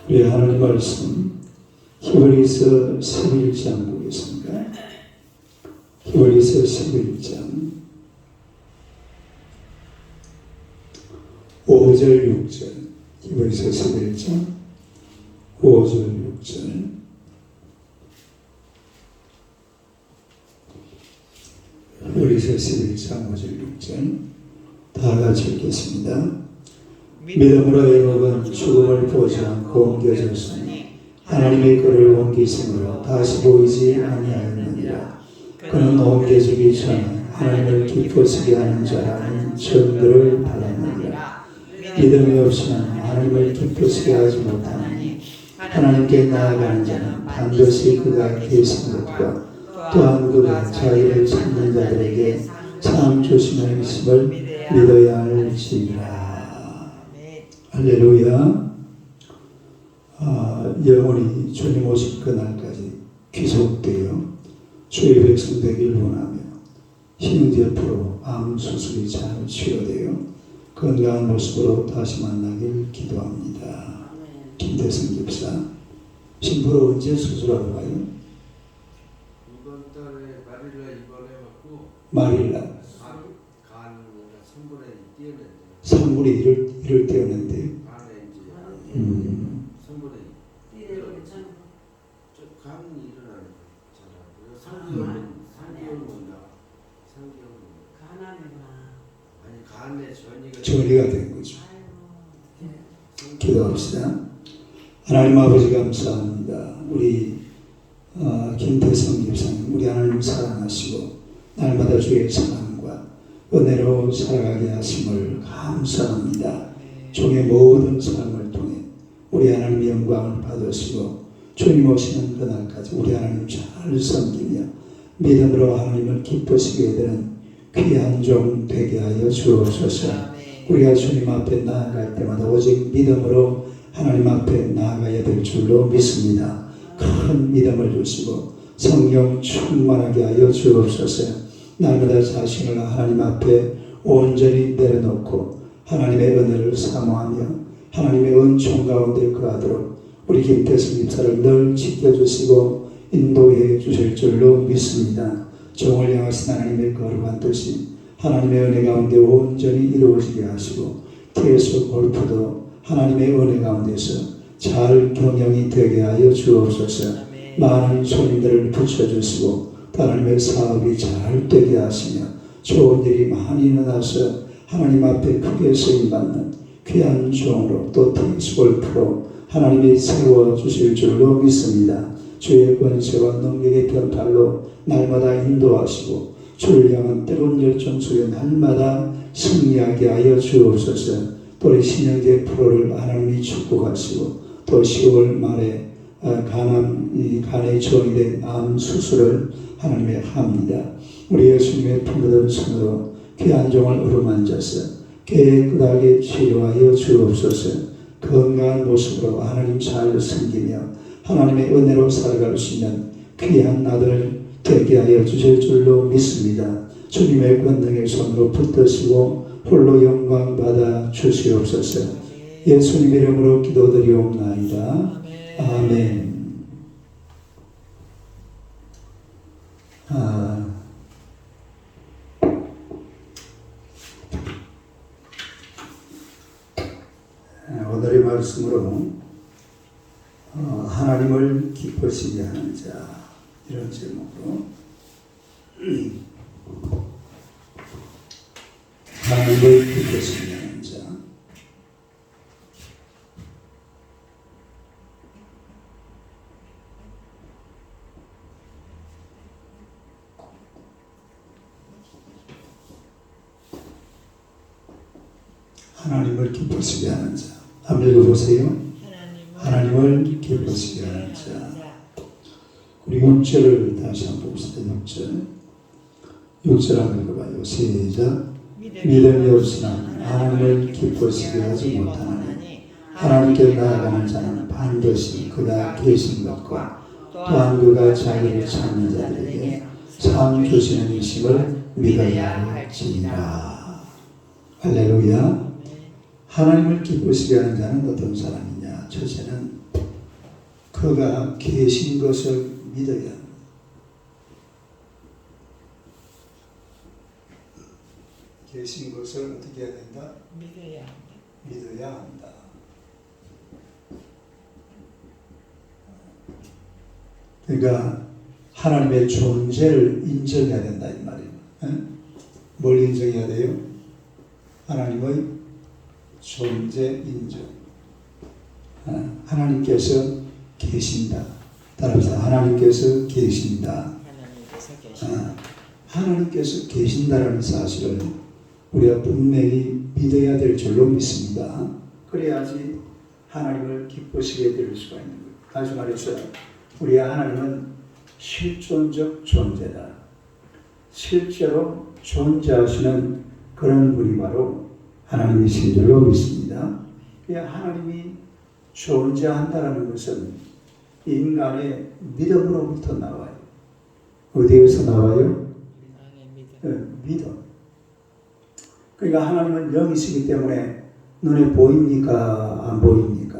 우리 하나님 말씀 히브리서 11장 보겠습니다. 히브리서 11장 5절 6절 히브리서 11장 5절 6절 히브리서 11장 5절 6절 다 같이 읽겠습니다. 믿음으로 에녹은 죽음을 보지 않고 옮겨졌으니 하나님의 꼴을 옮기심으로 다시 보이지 아니하였느니라. 그는 옮겨지기 전에 하나님을 기쁘시게 하는 자라는 증거를 받았느니라. 믿음이 없이는 하나님을 기쁘시게 하지 못하니 하나님께 나아가는 자는 반드시 그가 계신 것과 또한 그가 자기를 찾는 자들에게 참 주시는 것임을 믿어야 할지니라. 할렐루야. 영원히 주님 오실 그날까지 귀속되어 주의 백성 되길 원하며 희망 옆으로 암 수술이 잘 치료되어 건강한 모습으로 다시 만나길 기도합니다. 김대성 집사, 신부로 언제 수술하러 가요? 이번 달에 말일날 입원해갖고 말일날 간 3분의 1 떼어낸대. 3분의 1을 떼어낸대. 간에 이제 3분의 1. 간이 일어나는 거잖아. 3개월만 나와. 3개월. 아니 간에 전이가 된 거죠. 기도합시다. 하나님 아버지 감사합니다. 우리 김태성 집사님, 우리 하나님 사랑하시고 날마다 주의 사랑과 은혜로 살아가게 하심을 감사합니다. 종의 모든 삶을 통해 우리 하나님 영광을 받으시고 주님 오시는 그날까지 우리 하나님 잘 섬기며 믿음으로 하나님을 기쁘시게 되는 귀한 종 되게 하여 주옵소서. 우리가 주님 앞에 나아갈 때마다 오직 믿음으로 하나님 앞에 나아가야 될 줄로 믿습니다. 큰 믿음을 주시고 성령 충만하게 하여 주옵소서. 날마다 자신을 하나님 앞에 온전히 내려놓고 하나님의 은혜를 사모하며 하나님의 은총 가운데 거하도록 우리 김태성 집사를 늘 지켜주시고 인도해 주실 줄로 믿습니다. 종을 향하신 하나님의 거룩한 뜻이 하나님의 은혜 가운데 온전히 이루어지게 하시고 태수 골프도 하나님의 은혜 가운데서 잘 경영이 되게 하여 주옵소서. 많은 손님들을 붙여주시고 하나님의 사업이 잘 되게 하시며 좋은 일이 많이 일어나서 하나님 앞에 크게 쓰임받는 귀한 종으로 또 태수 골프로 하나님이 세워주실 줄로 믿습니다. 주의 권세와 능력의 변팔로 날마다 인도하시고 주를 향한 뜨거운 열정 속에 날마다 승리하게 하여 주옵소서. 또 우리 신영재 프로를 하나님이 축복하시고 또 10월 말에 간의 정이 된 암 수술을 하나님이 합니다. 우리 예수님의 품어든 손으로 귀한 종을 어루만져서 깨끗하게 치료하여 주옵소서. 건강한 모습으로 하나님 잘 섬기며 하나님의 은혜로 살아갈 수 있는 귀한 아들 되게 하여 주실 줄로 믿습니다. 주님의 권능의 손으로 붙드시고 홀로 영광 받아 주시옵소서. 예수님 이름으로 기도드리옵나이다. 아멘. 오늘의 말씀으로 하나님을 기쁘시게 하는 자, 이런 제목으로 하나님을 기쁘시게 하는 자. 하나님을 기쁘시게 하는 자. 한번 읽어보세요. 하나님을 기쁘시게 하는 자. 우리 6절을 다시 한번 봅시다. 6절 한번 읽어봐요. 시작. 믿음이 없으나 하나님을 기쁘시게 하지 못하나니 하나님께 나아가는 자는 반드시 그가 계신 것과 또한 그가 자기를 찾는 자들에게 참 주시는 이심을 믿어야 할지니라. 할렐루야. 하나님을 기쁘시게 하는 자는 어떤 사람이냐? 첫째는 그가 계신 것을 믿어야 합니다. 계신 것을 어떻게 해야 된다? 믿어야 한다. 믿어야 한다. 그러니까 하나님의 존재를 인정해야 된다 이 말이에요. 뭘 인정해야 돼요? 하나님의 존재 인정. 하나님께서 계신다. 따라합시다. 하나님께서 계신다. 하나님께서 계신다. 하나님께서 계신다라는 사실을 우리가 분명히 믿어야 될 줄로 믿습니다. 그래야지 하나님을 기쁘시게 될 수가 있는 거예요. 다시 말해서 우리 하나님은 실존적 존재다. 실제로 존재하시는 그런 분이 바로 하나님이신 줄로 믿습니다. 하나님이 존재한다는 것은 인간의 믿음으로부터 나와요. 어디에서 나와요? 믿음. 그러니까 하나님은 영이시기 때문에 눈에 보입니까? 안 보입니까?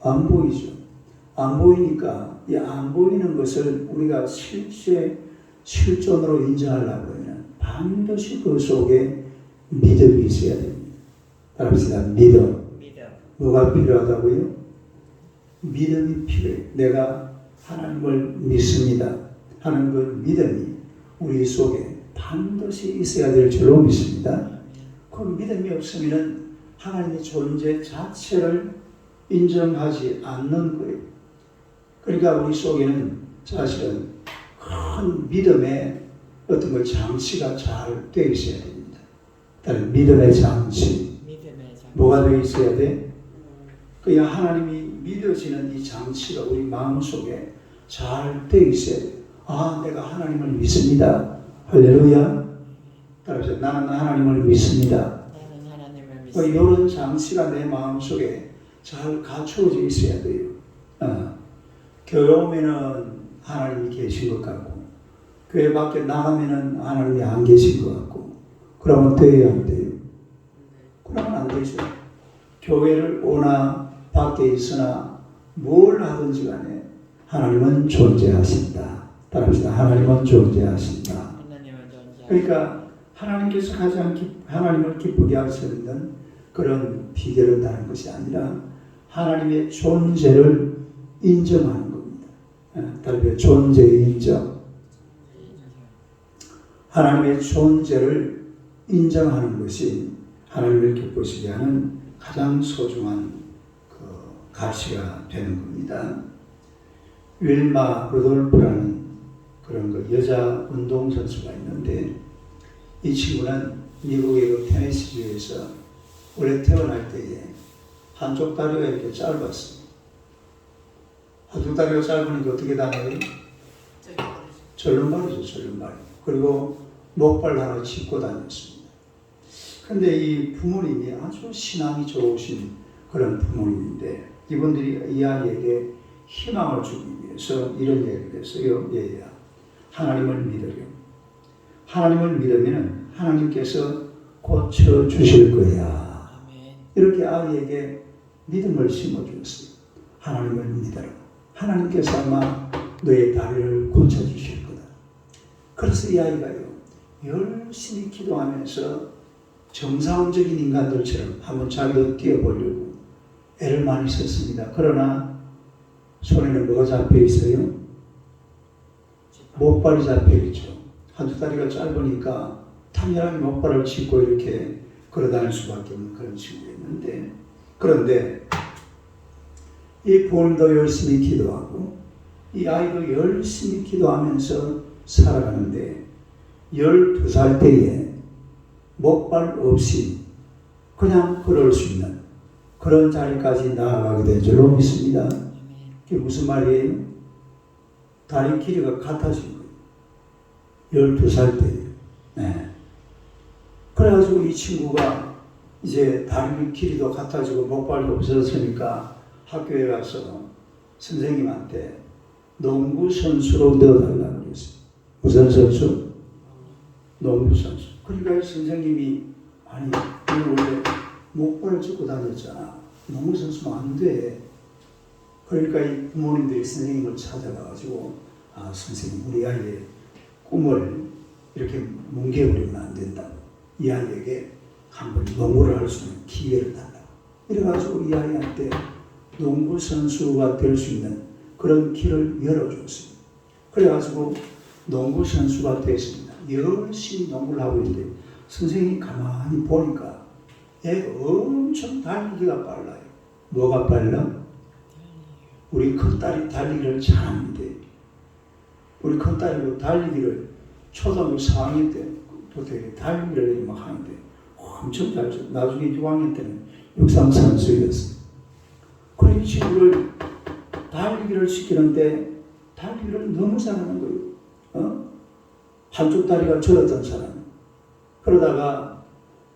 안 보이죠. 안 보이니까 이 안 보이는 것을 우리가 실존으로 인정하려고 하면 반드시 그 속에 믿음이 있어야 됩니다. 따라합시다. 믿음. 뭐가 필요하다고요? 믿음이 필요해요. 내가 하나님을 믿습니다 하는 그 믿음이 우리 속에 반드시 있어야 될 줄로 믿습니다. 그 믿음이 없으면 하나님의 존재 자체를 인정하지 않는 거예요. 그러니까 우리 속에는 사실은 큰 믿음의 어떤 그 장치가 잘 되어 있어야 됩니다. 일단 믿음의 장치. 뭐가 되어 있어야 돼? 그냥 하나님이 믿어지는 이 장치가 우리 마음속에 잘 되어 있어야 돼요. 아, 내가 하나님을 믿습니다. 할렐루야. 따라서 나는 하나님을 믿습니다. 이런 장치가 내 마음속에 잘 갖춰져 있어야 돼요. 교회 오면은 하나님이 계신 것 같고, 교회 밖에 나가면은 하나님이 안 계신 것 같고, 그러면 돼야 안 돼요? 그러면 안 되죠. 교회를 오나 밖에 있으나 뭘 하든지 간에 하나님은 존재하신다. 따라합시다. 하나님은 존재하신다. 그러니까 하나님께서 가장 하나님을 기쁘게 할 수 있는 그런 비결은 다른 것이 아니라 하나님의 존재를 인정하는 겁니다. 다른 존재의 인정. 하나님의 존재를 인정하는 것이 하나님을 기쁘시게 하는 가장 소중한 그 가치가 되는 겁니다. 윌마 루돌프라는 그런 그 여자 운동선수가 있는데 이 친구는 미국의 그 테네시주에서 원래 태어날 때에 한쪽 다리가 이렇게 짧았어요. 한쪽 다리가 짧으니까 어떻게 다녀요? 절름발이죠, 절름발. 그리고 목발 하나 짚고 다녔습니다. 근데 이 부모님이 아주 신앙이 좋으신 그런 부모님인데 이분들이 이 아이에게 희망을 주기 위해서 이런 얘기를 했어요. 얘야, 하나님을 믿으렴. 하나님을 믿으면 하나님께서 고쳐주실 거야. 이렇게 아이에게 믿음을 심어주었어요. 하나님을 믿어라. 하나님께서 아마 너의 다리를 고쳐주실 거다. 그래서 이 아이가요, 열심히 기도하면서 정상적인 인간들처럼 한번 자기도 뛰어보려고 애를 많이 썼습니다. 그러나 손에는 뭐가 잡혀 있어요? 목발이 잡혀 있죠. 한두 다리가 짧으니까 탐혈하게 목발을 짚고 이렇게 걸어다닐 수밖에 없는 그런 친구였는데, 그런데 이 부모님도 열심히 기도하고 이 아이도 열심히 기도하면서 살아가는데 12살 때에 목발 없이 그냥 걸을 수 있는 그런 자리까지 나아가게 된 줄로 믿습니다. 그게 무슨 말이에요? 다리 길이가 같아진 거예요. 12살 때에. 네. 그래가지고 이 친구가 이제 다리 길이도 같아지고 목발도 없어졌으니까 학교에 가서 선생님한테 농구 선수로 넣어달라고 그랬어요. 무슨 선수? 농구 선수. 그러니까 선생님이 아니 너는 원래 목발을 짚고 다녔잖아. 농구 선수면 안 돼. 그러니까 이 부모님들이 선생님을 찾아가가지고 선생님 우리 아이의 꿈을 이렇게 뭉개버리면 안 된다. 이 아이에게 한번 농구를 할 수 있는 기회를 달라. 이래가지고 이 아이한테 농구 선수가 될 수 있는 그런 길을 열어줬습니다. 그래가지고 농구 선수가 됐습니다. 열심히 농구를 하고 있는데 선생님이 가만히 보니까 얘가 엄청 달리기가 빨라요. 뭐가 빨라? 우리 큰딸이 달리기를 잘하는데 우리 큰딸이 달리기를 초등학교 4학년 때부터 달리기를 막 하는데 엄청 잘했어. 나중에 6학년 때는 육상 선수였어요. 그래 이 친구를 달리기를 시키는데 달리기를 너무 잘하는 거예요. 한쪽 다리가 저렸던 사람. 그러다가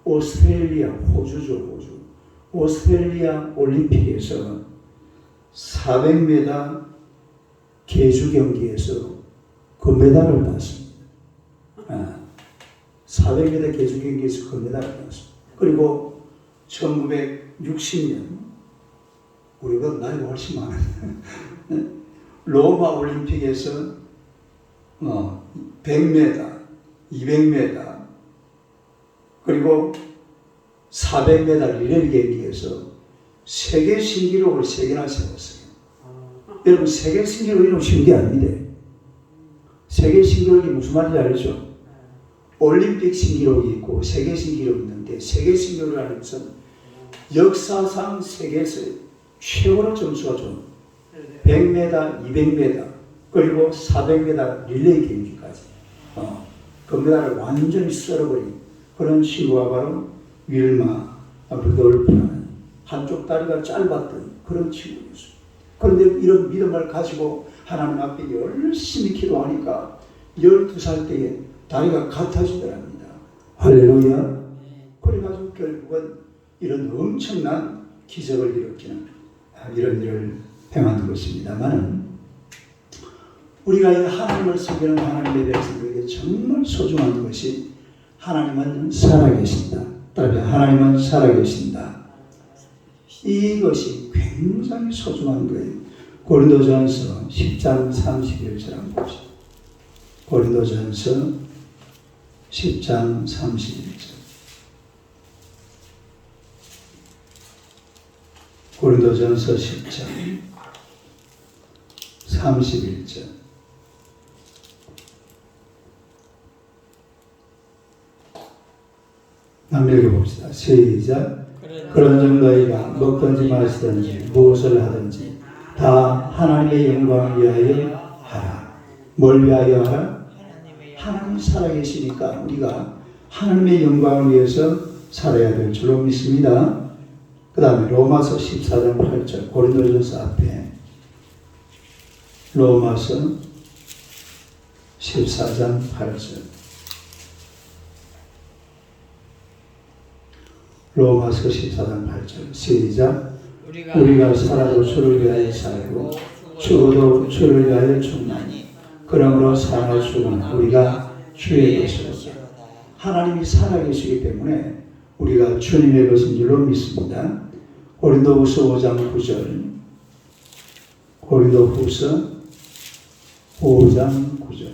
오스트레일리아, 호주죠, 호주. 오스트레일리아 올림픽에서 400m 계주 경기에서 금메달을 땄습니다. 400m 계주 경기에서 금메달을 땄습니다. 그리고 1960년, 우리가 나이가 훨씬 많은데, 로마 올림픽에서 100m, 200m, 그리고 400m 리레이 경기에서 세계 신기록을 3개나 세웠어요. 여러분, 세계 신기록 이런 쉬운 게 아닙니다. 세계 신기록이 무슨 말인지 알죠? 올림픽 신기록이 있고 세계 신기록이 있는데 세계 신기록이라는 것은 역사상 세계에서 최고로 점수가 좋은 100m, 200m, 그리고 400m 릴레이 경기까지 금메달을 완전히 썰어버린 그런 친구가 바로 윌마 루돌프라는 한쪽 다리가 짧았던 그런 친구였어요. 그런데 이런 믿음을 가지고 하나님 앞에 열심히 기도하니까 12살 때에 다리가 같아지더랍니다. 할렐루야. 그래가지고 결국은 이런 엄청난 기적을 일으키는 이런 일을 행하는 것입니다만 우리가 이 하나님을 섬기는 하나님의 백성들에게 정말 소중한 것이 하나님은 살아계신다. 따라서 하나님은 살아계신다. 이것이 굉장히 소중한 거예요. 고린도전서 10장 31절 한번 봅시다. 고린도전서 10장 31절. 고린도전서 10장 31절. 한번 읽어봅시다. 시작. 그런 너희가 먹든지 마시든지 무엇을 하든지 다 하나님의 영광을 위하여 하라. 뭘 위하여 하라? 하나님 살아계시니까 우리가 하나님의 영광을 위해서 살아야 될 줄로 믿습니다. 그 다음에 로마서 14장 8절 고린도전서 앞에 로마서 14장 8절 로마서 14장 8절 시작. 우리가 살아도 주를 위하여 살고 죽어도 주를 위하여 죽나니 그러므로 사나 죽으나 우리가 주의 것이로다. 하나님이 살아계시기 때문에 우리가 주님의 것인 줄로 믿습니다. 고린도후서 5장 9절 고린도후서 5장 9절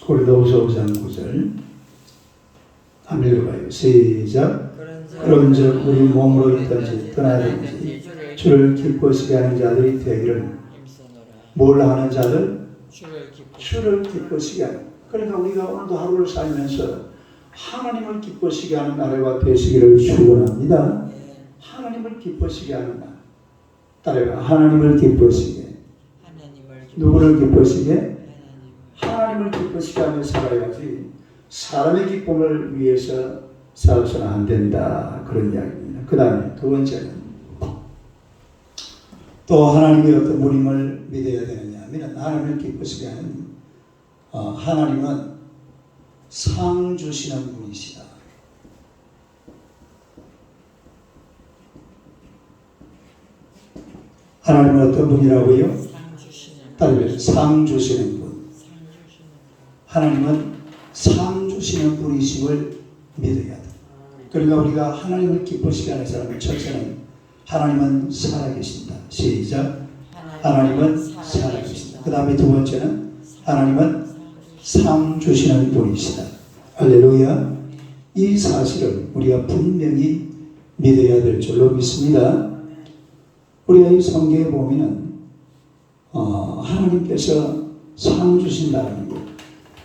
고린도후서 5장 9절 한번 읽어봐요. 시작. 그런즉 우리 몸으로 있든지 떠나든지 주를 기쁘시게 하는 자들이 되기를. 뭘 하는 자들? 주를 기쁘시게 하는. 그러니까 우리가 오늘도 하루를 살면서 하나님을 기쁘시게 하는 나라가 되시기를 축원합니다. 하나님을 기쁘시게 하는 날. 따라가 하나님을 기쁘시게. 누구를 기쁘시게? 하나님을 기쁘시게 하며 살아야지 사람의 기쁨을 위해서 살아서는 안 된다. 그런 이야기입니다. 그 다음에 두 번째는 또 하나님이 어떤 분임을 믿어야 되느냐 하면 하나님을 기쁘시게 하는 하나님은 상 주시는 분이시다. 하나님은 어떤 분이라고요? 따르면 상 주시는 분. 하나님은 상 주시는 분이심을 믿어야 돼. 그러니까 우리가 하나님을 기쁘시게 하는 사람은 첫째는 하나님은 살아계신다. 시작. 하나님은 살아계신다. 그 다음에 두 번째는 하나님은 상 주시는 분이시다. 할렐루야. 이 사실을 우리가 분명히 믿어야 될 줄로 믿습니다. 우리가 이 성경에 보면은 하나님께서 상 주신다는 것.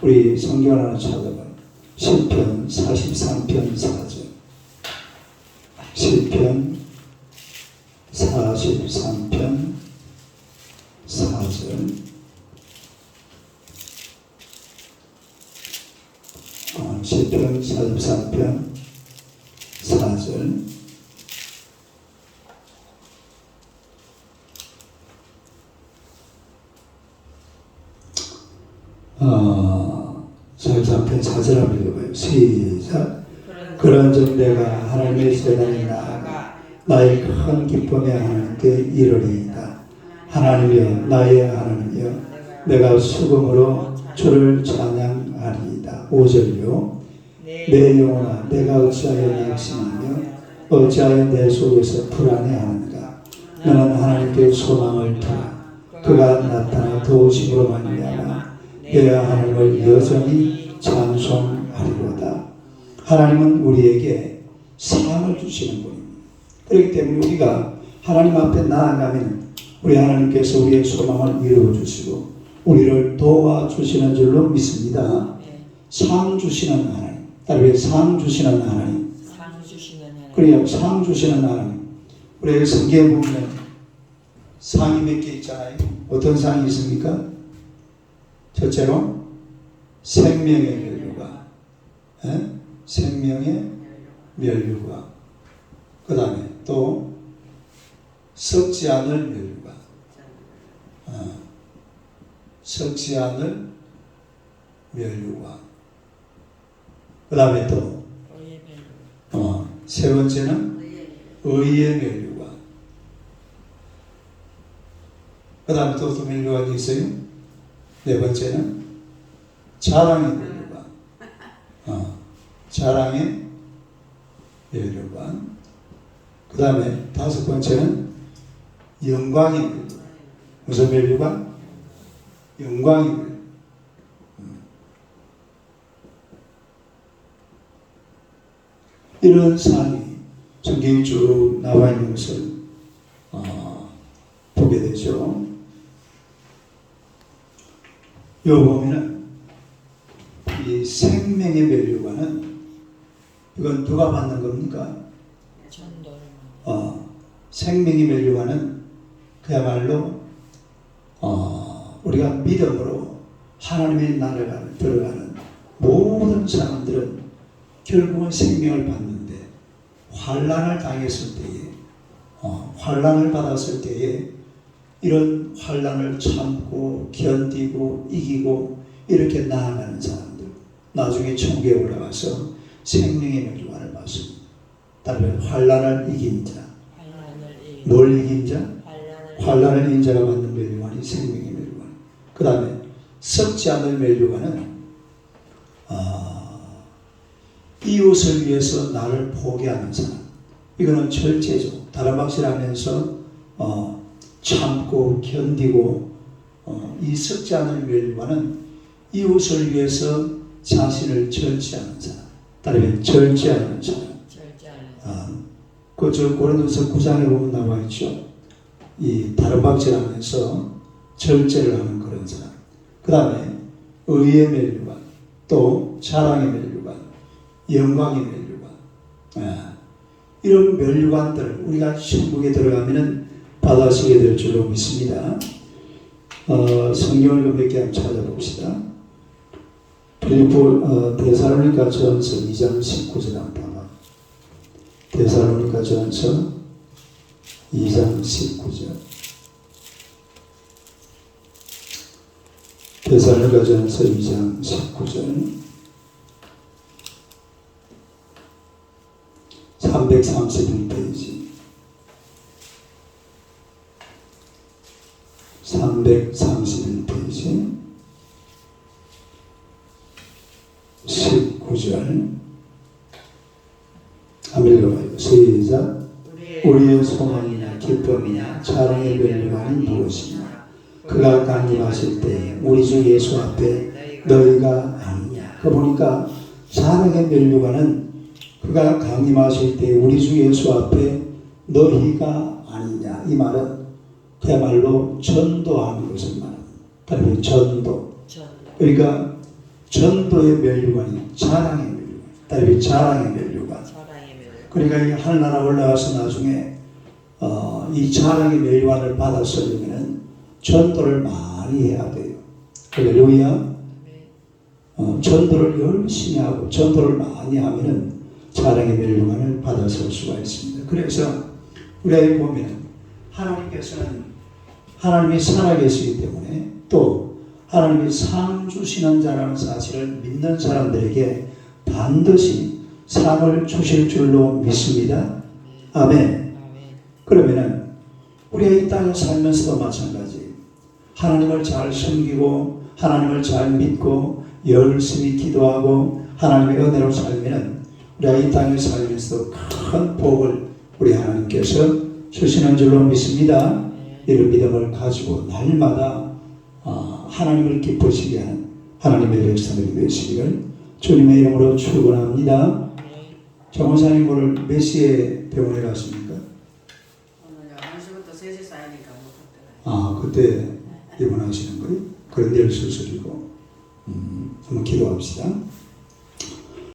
우리 성경을 하나 찾아봐요. 시편 43편 4절. 시편 43편 4절. 시편 43편 4절. 자, 43편 4절 한번 읽어봐요. 시작. 그런즉 내가 하나님의 재단에 나아가 나의 큰 기쁨의 하나님께 이르리이다. 하나님이여, 나의 하나님이여, 내가 수금으로 주를 찬양하리이다. 5절요. 내 영혼아, 내가 어찌하여 낙심하며 어찌하여 내 속에서 불안해하는가. 너는 하나님께 소망을 두라. 그가 나타나 도우심으로 말미암아 내가 하나님을 여전히 찬송하리로다. 하나님은 우리에게 상을 주시는 분입니다. 그렇기 때문에 우리가 하나님 앞에 나아가면 우리 하나님께서 우리의 소망을 이루어 주시고 우리를 도와주시는 줄로 믿습니다. 상 주시는 하나님. 따로 상 주시는 하나님. 그래요. 상 주시는 하나님. 우리 성경에 보면 상이 몇 개 있잖아요. 어떤 상이 있습니까? 첫째로 생명의 멸류관. 생명의 멸류관. 그 다음에 또 썩지 않을 멸류관. 썩지 않을 멸류관. 그 다음에 또 세 번째는 의의 멸류관. 그 다음에 또 멸류관이 있어요. 네 번째는 자랑의 멸류관. 자랑의 멸류관. 그 다음에 다섯 번째는 영광의 멸류관. 무슨 멸류관? 영광의 멸류관. 이런 상이 성경에 쭉 나와 있는 것을 보게 되죠. 여기 보면은 이 생명의 멸류관은 이건 누가 받는 겁니까? 생명의 멸류관은 그야말로 우리가 믿음으로 하나님의 나라를 들어가는 모든 사람들은 결국은 생명을 받는데 환난을 당했을 때에 환난을 받았을 때에 이런 환난을 참고 견디고 이기고 이렇게 나아가는 사람들 나중에 천국에 올라가서 생명의 멸류관을 받습니다. 다른 환난을 이긴 자, 뭘 이긴 자? 환난을 이긴 자가 받는 멸류관이 생명의 멸류관. 그 다음에 썩지 않을 멸류관은 이웃을 위해서 나를 포기하는 사람. 이거는 절제죠. 다른 방식을 하면서 참고 견디고 이 썩지 않을 멸류관은 이웃을 위해서 자신을 절제하는 사람. 다르게 절제하는 사람. 그 고린도서 9장에 보면 나와 있죠. 이 다른 방식을 하면서 절제를 하는 그런 사람. 그 다음에 의의 멸류관, 또 자랑의 멸류관, 영광의 멸류관. 이런 멸류관들을 우리가 천국에 들어가면은 받아시게 될 줄로 믿습니다. 성경을 몇 개 한번 찾아봅시다. 데살로니가 전서 2장 19절 한번 봐봐. 데살로니가 전서 2장 19절. 데살로니가 전서 2장 19절. 331페이지. 331페이지. 19절. 우리의 소망이냐 기쁨이냐 자랑의 멸류관이 무엇이냐 그가 강림하실 때 우리 주 예수 앞에 너희가 아니냐. 그 보니까 자랑의 멸류관은 그가 강림하실 때 우리 주 예수 앞에 너희가 아니냐. 이 말은 그야말로 전도하는 것을 말합니다. 그러면 전도. 그러니까 전도의 멸류관이 자랑의 멸류관. 다른 자랑의 멸류관. 그러니까 이 하늘나라 올라가서 나중에 이 자랑의 멸류관을 받았으려면 전도를 많이 해야 돼요. 할렐루야. 전도를 열심히 하고 전도를 많이 하면은 자랑의 멸류관을 받아설 수가 있습니다. 그래서 우리가 보면 하나님께서는 하나님이 살아계시기 때문에 또 하나님이 상 주시는 자라는 사실을 믿는 사람들에게 반드시 상을 주실 줄로 믿습니다. 아멘. 그러면은 우리가 이 땅에 살면서도 마찬가지. 하나님을 잘 섬기고 하나님을 잘 믿고 열심히 기도하고 하나님의 은혜로 살면은 우리가 이 땅에 살면서도 큰 복을 우리 하나님께서 주시는 줄로 믿습니다. 이런 믿음을 가지고 날마다 하나님을 기쁘시게 하는 하나님의 백성들이 되시기를 주님의 이름으로 축원합니다. 정원사님 오늘 몇 시에 병원에 가십니까? 오늘 1시부터 3시 사이니까 못 갔더라고요. 그때 입원하시는 거예요? 그런 일 수술이고 한번 기도합시다.